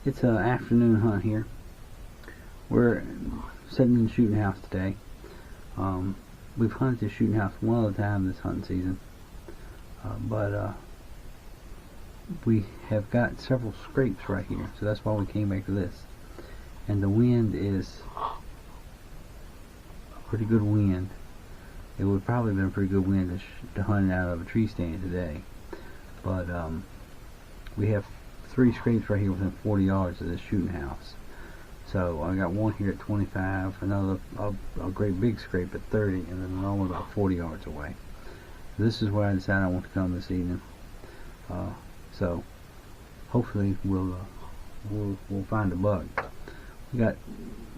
It's an afternoon hunt here. We're sitting in the shooting house today. We've hunted the shooting house one other time this hunting season, but we have got several scrapes right here, so that's why we came back to this. And the wind is a pretty good wind. It would probably have been a pretty good wind to hunt out of a tree stand today, but we have 3 scrapes right here within 40 yards of this shooting house. So I got one here at 25, another a great big scrape at 30, and then another one about 40 yards away. This is where I decided I want to come this evening. So hopefully we'll find a buck. We got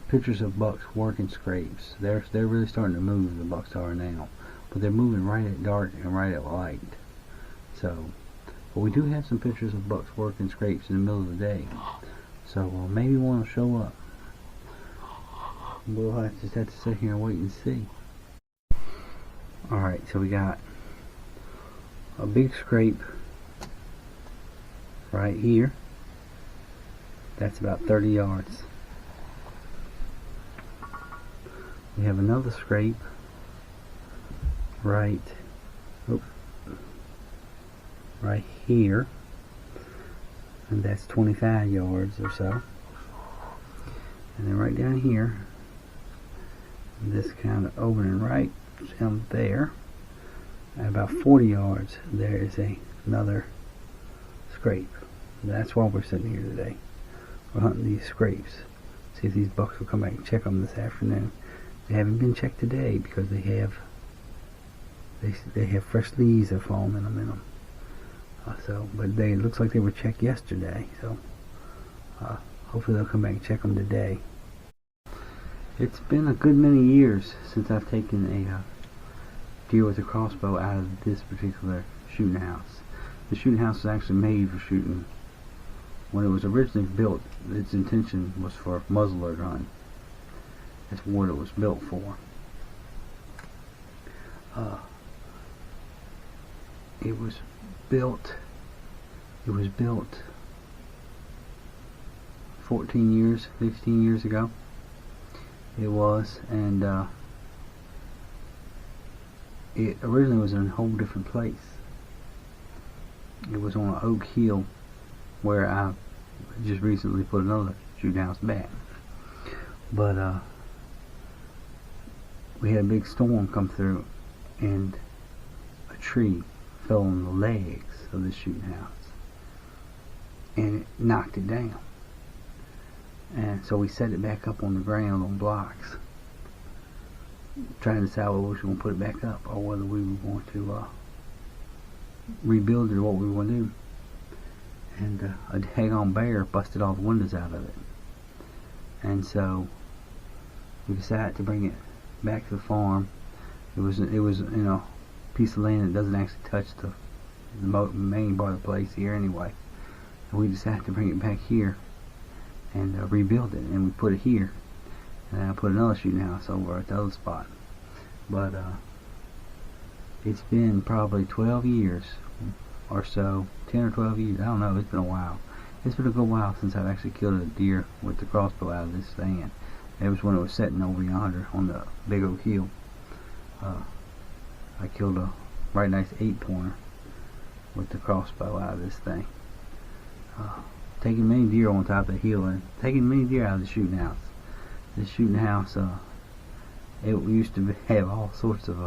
pictures of bucks working scrapes. They're really starting to move. The bucks are now, but they're moving right at dark and right at light. So, but we do have some pictures of bucks working scrapes in the middle of the day. So maybe one will show up. We'll just have to sit here and wait and see. Alright, so we got a big scrape right here. That's about 30 yards. We have another scrape right here, and that's 25 yards or so. And then right down here, this kind of opening right down there, at about 40 yards, there is another scrape. That's why we're sitting here today. We're hunting these scrapes. See if these bucks will come back and check them this afternoon. They haven't been checked today because they have fresh leaves that fallen in them. But it looks like they were checked yesterday. So hopefully they'll come back and check them today. It's been a good many years since I've taken a deer with a crossbow out of this particular shooting house. The shooting house was actually made for shooting. When it was originally built, its intention was for muzzleloader hunting. That's what it was built for. It was built 14 years, 15 years ago. It was, and it originally was in a whole different place. It was on an oak hill where I just recently put another shooting house back. But we had a big storm come through, and a tree fell on the legs of this shooting house, and it knocked it down. And so we set it back up on the ground on blocks, trying to decide whether we were going to put it back up or whether we were going to rebuild it or what we were going to do. And a daggone bear busted all the windows out of it. And so we decided to bring it back to the farm. It was in a piece of land that doesn't actually touch the main part of the place here anyway. And we decided to bring it back here and rebuild it, and we put it here. And then I put another shooting house over at the other spot. But it's been probably 12 years or so, 10 or 12 years, I don't know, it's been a while. It's been a good while since I've actually killed a deer with the crossbow out of this stand. It was when it was sitting over yonder on the big oak hill. I killed a right nice 8-pointer with the crossbow out of this thing. Taking many deer on top of the hill and taking many deer out of the shooting house. This shooting house, it used to have all sorts of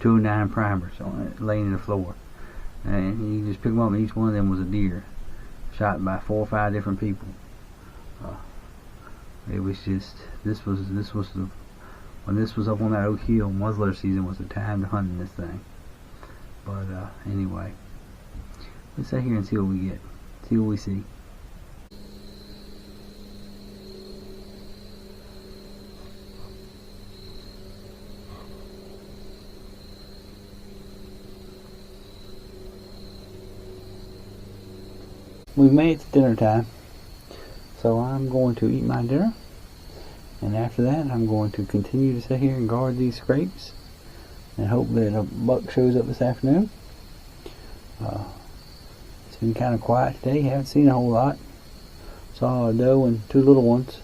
209 primers on it, laying in the floor. And you just pick them up, and each one of them was a deer, shot by 4 or 5 different people. It was just, this was when this was up on that oak hill, muzzleloader season was the time to hunt in this thing. But anyway, let's sit here and see what we get, see what we see. We've made it to dinner time, so I'm going to eat my dinner, and after that I'm going to continue to sit here and guard these scrapes and hope that a buck shows up this afternoon. It's been kind of quiet today, haven't seen a whole lot. Saw a doe and two little ones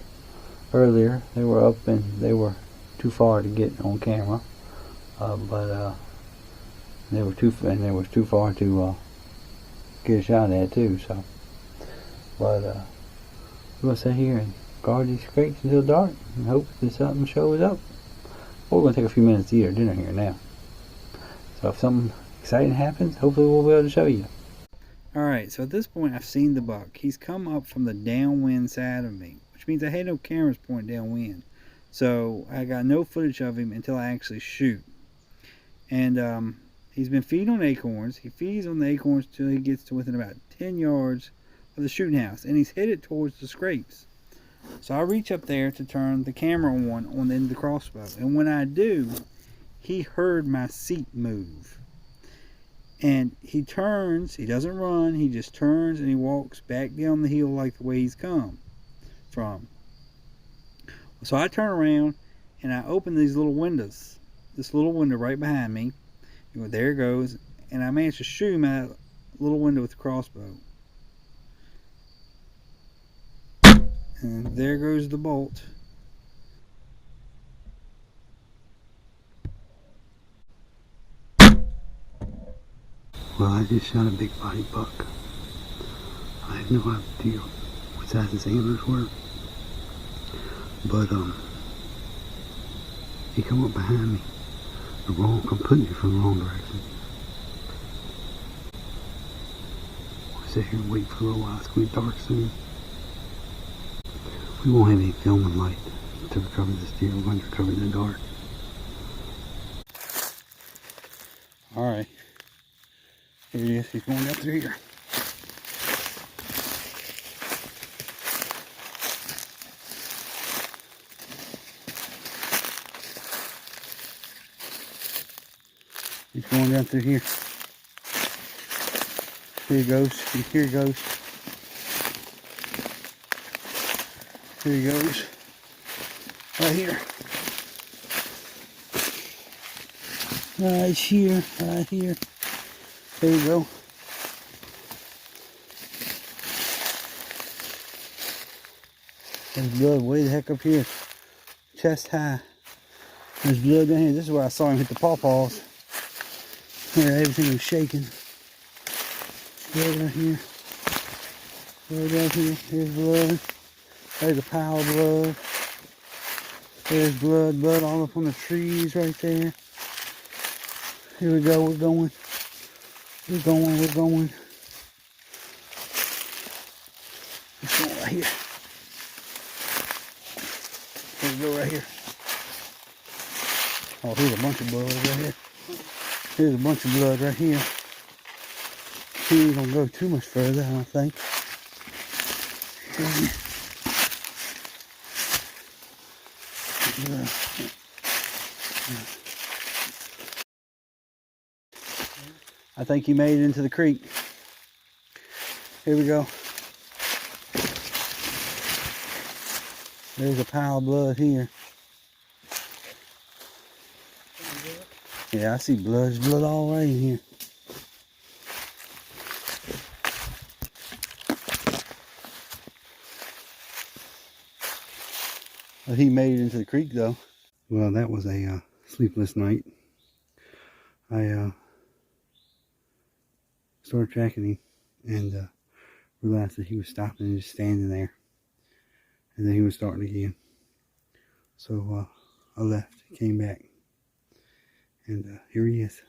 earlier. They were up and they were too far to get on camera, but they were too far to get a shot at too. So, but we're gonna sit here and guard these creeks until dark and hope that something shows up. We're gonna take a few minutes to eat our dinner here now. So if something exciting happens, hopefully we'll be able to show you. Alright, so at this point I've seen the buck. He's come up from the downwind side of me, which means I had no cameras pointing downwind. So I got no footage of him until I actually shoot. And he's been feeding on acorns. He feeds on the acorns till he gets to within about 10 yards of the shooting house, and he's headed towards the scrapes. So I reach up there to turn the camera on the end of the crossbow, and when I do, he heard my seat move. And he turns, he doesn't run, he just turns and he walks back down the hill like the way he's come from. So I turn around and I open these little windows, this little window right behind me. There it goes, and I managed to shoot him out a little window with the crossbow. And there goes the bolt. Well, I just shot a big body buck. I had no idea what size his antlers were. But he come up behind me completely from the wrong direction. We'll sit here and wait for a little while. It's going to be dark soon. We won't have any filming light to recover this deer. We're going to recover it in the dark. Alright. Here he is. He's going up through here. He's going down through here. Here he goes. Here he goes. Here he goes. Right here. Right here. Right here. There you go. There's blood way the heck up here. Chest high. There's blood down here. This is where I saw him hit the pawpaws. Yeah, everything was shaking. Blood right here. Blood right here. Here's blood. There's a pile of blood. There's blood all up on the trees right there. Here we go, we're going. We're going. It's going right here. Here we go right here. Oh, here's a bunch of blood right here. Here's a bunch of blood right here. He ain't gonna go too much further, I don't think. I think he made it into the creek. Here we go. There's a pile of blood here. Yeah, I see blood. There's blood all right in here. But he made it into the creek though. Well, that was a sleepless night. I started tracking him and realized that he was stopping and just standing there. And then he was starting again. So I left, came back, and here he is.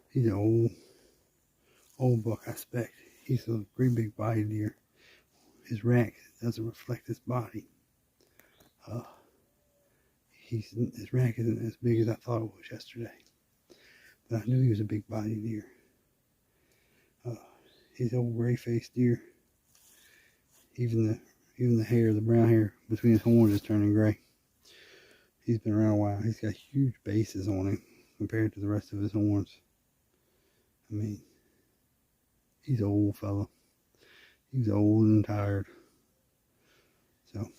He's an old buck, I expect. He's a great big body deer. His rack doesn't reflect his body. His rack isn't as big as I thought it was yesterday. But I knew he was a big body deer. He's an old gray-faced deer. Even the hair, the brown hair between his horns is turning gray. He's been around a while. He's got huge bases on him compared to the rest of his horns. I mean, he's an old fella. He's old and tired. So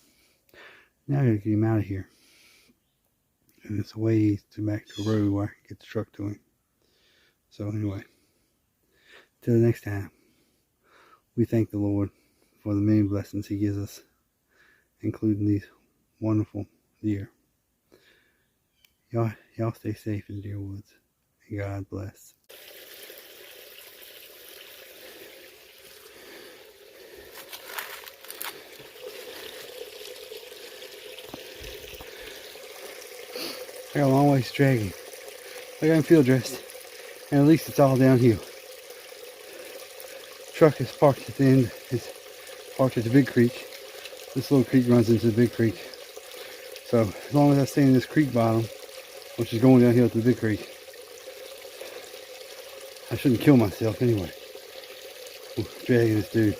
now I gotta get him out of here. And it's a ways to back to the road where I can get the truck to him. So anyway, till the next time, we thank the Lord for the many blessings He gives us, including these wonderful deer. Y'all stay safe in the deer woods, and God bless. I got a long ways to drag him. I got him field dressed, and at least it's all downhill. Truck is parked at the end. It's parked at the big creek. This little creek runs into the big creek. So as long as I stay in this creek bottom, which is going downhill to the big creek, I shouldn't kill myself anyway. Dragging this dude.